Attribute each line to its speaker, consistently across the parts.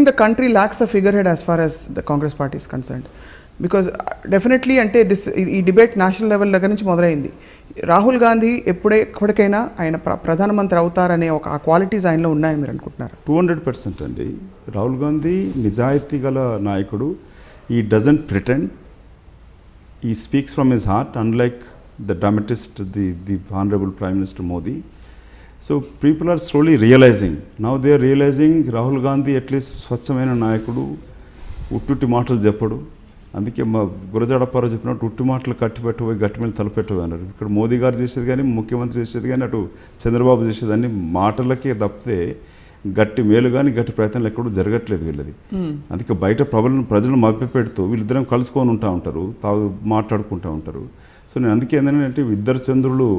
Speaker 1: the country lacks a figurehead as far as the Congress party is concerned. Because definitely అంటే ఈ debate national level దగ్గర నుంచి మొదలైంది. రాహుల్ గాంధీ ఎప్పటికైనా ఆయన ప్రధానమంత్రి అవుతారనే ఒక ఆ క్వాలిటీస్ ఆయనలో ఉన్నాయని మీరు అనుకుంటున్నారు?
Speaker 2: 200% అండి. రాహుల్ గాంధీ నిజాయితీ గల నాయకుడు. He doesn't pretend, he speaks from his heart, unlike the dramatist the honourable prime minister Modi. So people are slowly realising, now they are realising Rahul Gandhi at least స్వచ్ఛమైన నాయకుడు, ఉట్టుట్టి మాటలు చెప్పడు. అందుకే మా గురజాడప్పారావు చెప్పినట్టు ఉట్టి మాటలు కట్టిపెట్టబోయి గట్టి మీద తలపెట్టబోయి అన్నారు. ఇక్కడ మోదీ గారు చేసేది కానీ, ముఖ్యమంత్రి చేసేది కానీ, అటు చంద్రబాబు చేసేది అన్ని మాటలకే తప్పితే గట్టి మేలు కానీ గట్టి ప్రయత్నాలు ఎక్కడూ జరగట్లేదు వీళ్ళది. అందుకే బయట ప్రజలను మభ్యపెడుతూ వీళ్ళిద్దరం కలుసుకొని ఉంటారు, మాట్లాడుకుంటూ ఉంటారు. సో నేను అందుకే ఏంటంటే ఇద్దరు చంద్రులు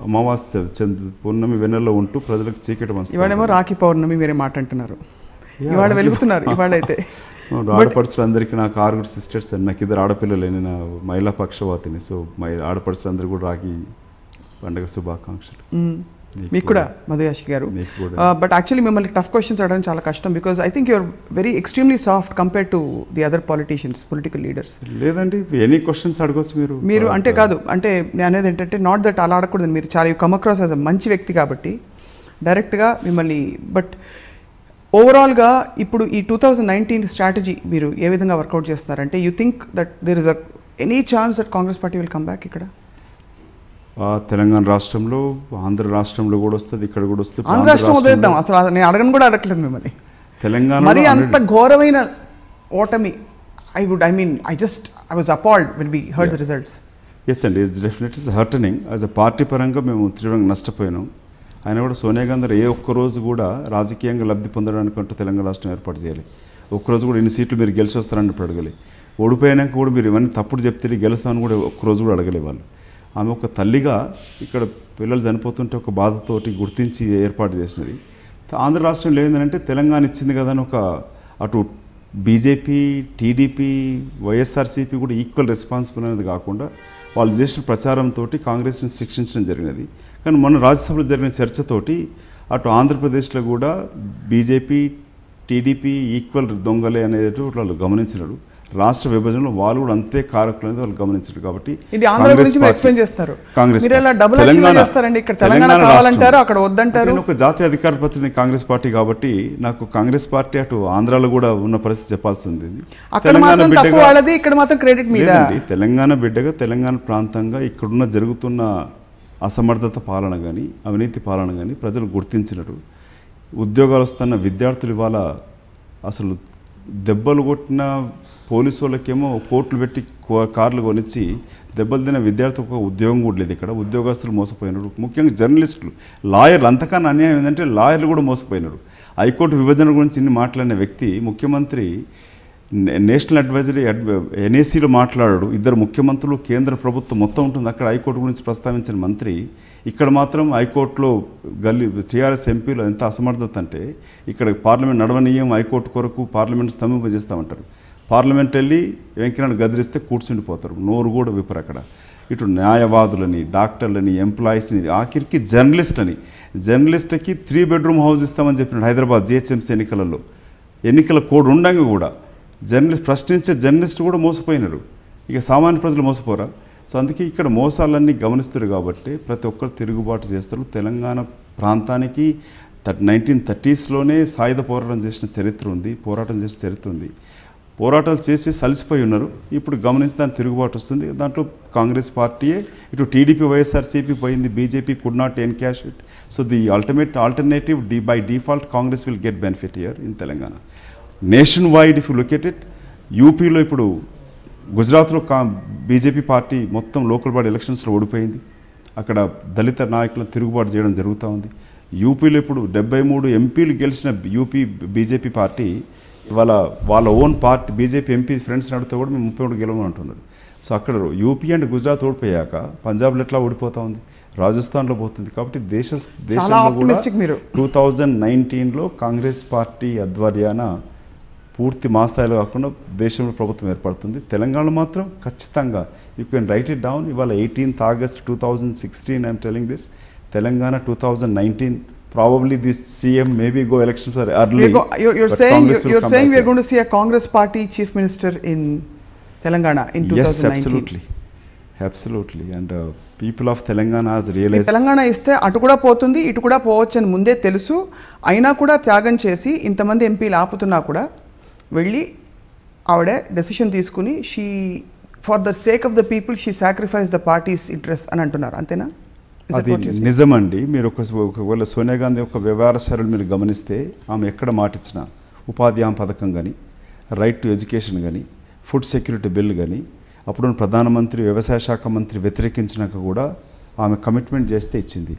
Speaker 2: అమావాస్య పూర్ణమి వెన్నెల్లో ఉంటూ ప్రజలకు చీకటి మనసు.
Speaker 1: ఇవాళేమో రాఖీ పౌర్ణమి వేరే మాట అంటున్నారు, ఇవాళ వెలుగుతున్నారు. ఇవాళ అయితే
Speaker 2: ఆడపడుచులందరికీ నాకు 6 సిస్టర్స్ అండి, నాకు 2 ఆడపిల్లలు, నేను మహిళా పక్షవాతిని. సో ఆడపడుచులందరూ కూడా రాఖీ పండుగ శుభాకాంక్షలు.
Speaker 1: మీకు కూడా మధుయాషి గారు. బట్ యాక్చువల్లీ మిమ్మల్ని టఫ్ క్వశ్చన్స్ అడగడం చాలా కష్టం, because I think you're very extremely soft compare to the other politicians, political leaders.
Speaker 2: లేదండి, ఎనీ క్వశ్చన్స్ అడగచ్చు
Speaker 1: మీరు అంటే కాదు, అంటే నేను అనేది ఏంటంటే నాట్ దట్ అలా అడగకూడదు, మీరు చాలా you come across as a మంచి వ్యక్తి కాబట్టి డైరెక్ట్గా మిమ్మల్ని. బట్ ఓవరాల్గా ఇప్పుడు ఈ 2019 స్ట్రాటజీ మీరు ఏ విధంగా వర్కౌట్ చేస్తున్నారంటే you think that there is any chance that Congress party will come back ఇక్కడ?
Speaker 2: తెలంగాణ రాష్ట్రంలో, ఆంధ్ర రాష్ట్రంలో కూడా వస్తుంది, ఇక్కడ కూడా వస్తుంది.
Speaker 1: ఆంధ్ర రాష్ట్రం వదిలేద్దాం, అసలు నేను అడగను కూడా అడగట్లేదు మిమ్మల్ని.
Speaker 2: తెలంగాణ
Speaker 1: మరి అంత ఘోరమైన ఓటమి, I was appalled when we heard the results.
Speaker 2: Yes అండి, it's definitely heartening. As a party పరంగా మేము తీవ్రంగా నష్టపోయినాం. ఆయన కూడా సోనియా గాంధీ ఏ ఒక్కరోజు కూడా రాజకీయంగా లబ్ధి పొందడానికి అంటూ తెలంగాణ రాష్ట్రం ఏర్పాటు చేయాలి. ఒక్కరోజు కూడా ఇన్ని సీట్లు మీరు గెలిచి వస్తారని అడగలే. ఓడిపోయాక కూడా మీరు ఇవన్నీ తప్పుడు చెప్తే గెలుస్తామని కూడా ఒక్కరోజు కూడా అడగలే వాళ్ళు. ఆమె ఒక తల్లిగా ఇక్కడ పిల్లలు చనిపోతుంటే ఒక బాధతోటి గుర్తించి ఏర్పాటు చేసినది. ఆంధ్ర రాష్ట్రంలో ఏంటంటే తెలంగాణ ఇచ్చింది కదా అని ఒక అటు బీజేపీ, టీడీపీ, వైఎస్ఆర్సీపీ కూడా ఈక్వల్ రెస్పాన్సిబుల్ అనేది కాకుండా వాళ్ళు చేసిన ప్రచారంతో కాంగ్రెస్ని శిక్షించడం జరిగినది. కానీ మొన్న రాజ్యసభలో జరిగిన చర్చతోటి అటు ఆంధ్రప్రదేశ్లో కూడా బీజేపీ, టీడీపీ ఈక్వల్ దొంగలే అనేది వాళ్ళు గమనించినారు. రాష్ట్ర విభజనలో వాళ్ళు కూడా అంతే కారకులు అనేది వాళ్ళు గమనించారు. కాబట్టి ఒక జాతీయ అధికార ప్రతినిధి కాంగ్రెస్ పార్టీ కాబట్టి నాకు కాంగ్రెస్ పార్టీ అటు ఆంధ్రాలో కూడా ఉన్న పరిస్థితి చెప్పాల్సి ఉంది. తెలంగాణ బిడ్డగా, తెలంగాణ ప్రాంతంగా ఇక్కడున్న జరుగుతున్న అసమర్థత పాలన కానీ, అవినీతి పాలన కానీ ప్రజలు గుర్తించినారు. ఉద్యోగాలు వస్తున్న విద్యార్థులు ఇవాళ అసలు దెబ్బలు కొట్టిన పోలీసు వాళ్ళకేమో కోట్లు పెట్టి కార్లు కొనిచ్చి దెబ్బలు తిన్న విద్యార్థులకు ఒక ఉద్యోగం కూడా లేదు. ఇక్కడ ఉద్యోగస్తులు మోసపోయినారు, ముఖ్యంగా జర్నలిస్టులు, లాయర్లు. అంతకన్నా అన్యాయం ఏంటంటే లాయర్లు కూడా మోసపోయినారు. హైకోర్టు విభజన గురించి ఇన్ని మాట్లాడిన వ్యక్తి ముఖ్యమంత్రి నేషనల్ అడ్వైజరీ ఎన్ఏసీలో మాట్లాడాడు. 2 ముఖ్యమంత్రులు, కేంద్ర ప్రభుత్వం మొత్తం ఉంటుంది, అక్కడ హైకోర్టు గురించి ప్రస్తావించిన మంత్రి ఇక్కడ మాత్రం హైకోర్టులో టీఆర్ఎస్ ఎంపీలు ఎంత అసమర్థత అంటే ఇక్కడ పార్లమెంట్ నడవనీయం, హైకోర్టు కొరకు పార్లమెంట్ స్తంభింపజేస్తామంటారు. పార్లమెంట్ వెళ్ళి వెంకయ్యనాయుడు గదిరిస్తే కూర్చుండిపోతారు, నోరు కూడా విప్పరు అక్కడ. ఇటు న్యాయవాదులని, డాక్టర్లని, ఎంప్లాయీస్ని, ఆఖరికి జర్నలిస్ట్కి 3 బెడ్రూమ్ హౌస్ ఇస్తామని చెప్పినాడు హైదరాబాద్ జిహెచ్ఎంసీ ఎన్నికలలో. ఎన్నికల కోడ్ ఉండగా కూడా ప్రశ్నించే జర్నలిస్టు కూడా మోసపోయినారు. ఇక సామాన్య ప్రజలు మోసపోరా? సో అందుకే ఇక్కడ మోసాలన్నీ గమనిస్తారు కాబట్టి ప్రతి ఒక్కరు తిరుగుబాటు చేస్తారు. తెలంగాణ ప్రాంతానికి 1930sలోనే సాయుధ పోరాటం చేసిన చరిత్ర ఉంది, పోరాటాలు చేసి సలిసిపోయి ఉన్నారు. ఇప్పుడు గమనించి దాని తిరుగుబాటు వస్తుంది. దాంట్లో కాంగ్రెస్ పార్టీయే, ఇటు టీడీపీ, వైఎస్ఆర్సీపీ పోయింది, BJP could not encash it. So the alternative by default Congress will get benefit here in Telangana. Nation wide if you look at it, యూపీలో ఇప్పుడు గుజరాత్లో బీజేపీ పార్టీ మొత్తం లోకల్ బాడీ ఎలక్షన్స్లో ఓడిపోయింది. అక్కడ దళిత నాయకులను తిరుగుబాటు చేయడం జరుగుతూ ఉంది. యూపీలో ఇప్పుడు 73 ఎంపీలు గెలిచిన యూపీ బీజేపీ పార్టీ వాళ్ళ ఓన్ పార్టీ బీజేపీ ఎంపీ ఫ్రెండ్స్ని అడిగితే కూడా మేము 31 గెలవని అంటున్నారు. సో అక్కడ యూపీ అండ్ గుజరాత్ ఓడిపోయాక పంజాబ్లో ఎట్లా ఓడిపోతూ ఉంది, రాజస్థాన్లో పోతుంది. కాబట్టి దేశంలో కూడా 2019లో కాంగ్రెస్ పార్టీ ఆధ్వర్యాన పూర్తి మాస్థాయిలో కాకుండా దేశంలో ప్రభుత్వం ఏర్పడుతుంది. తెలంగాణ మాత్రం ఖచ్చితంగా you can write it down. ఇవాళ 18th August 2016 I'm telling this. Telangana 2019 probably this CM maybe go elections or early.
Speaker 1: You're saying we are going to see a Congress party chief minister in Telangana in 2019.
Speaker 2: Yes, absolutely. And people of Telangana has realized.
Speaker 1: Telangana ఇస్తే అటు కూడా పోతుంది ఇటు కూడా పోవచ్చు అని ముందే తెలుసు, అయినా కూడా త్యాగం చేసి ఇంతమంది ఎంపీలు ఆపుతున్నా కూడా వెళ్ళి ఆవిడ డెసిషన్ తీసుకుని she for the sake of the people she sacrifice the parties interest అని అంటున్నారు, అంతేనా?
Speaker 2: అది నిజమండి. మీరు ఒకవేళ సోనియా గాంధీ యొక్క వ్యవహార శైలిని మీరు గమనిస్తే ఆమె ఎక్కడ మాటిచ్చిన ఉపాధి హామీ పథకం కానీ, రైట్ టు ఎడ్యుకేషన్ కానీ, ఫుడ్ సెక్యూరిటీ బిల్ కానీ, అప్పుడు ప్రధానమంత్రి వ్యవసాయ శాఖ మంత్రి వ్యతిరేకించినాక కూడా ఆమె కమిట్మెంట్ చేస్తే ఇచ్చింది.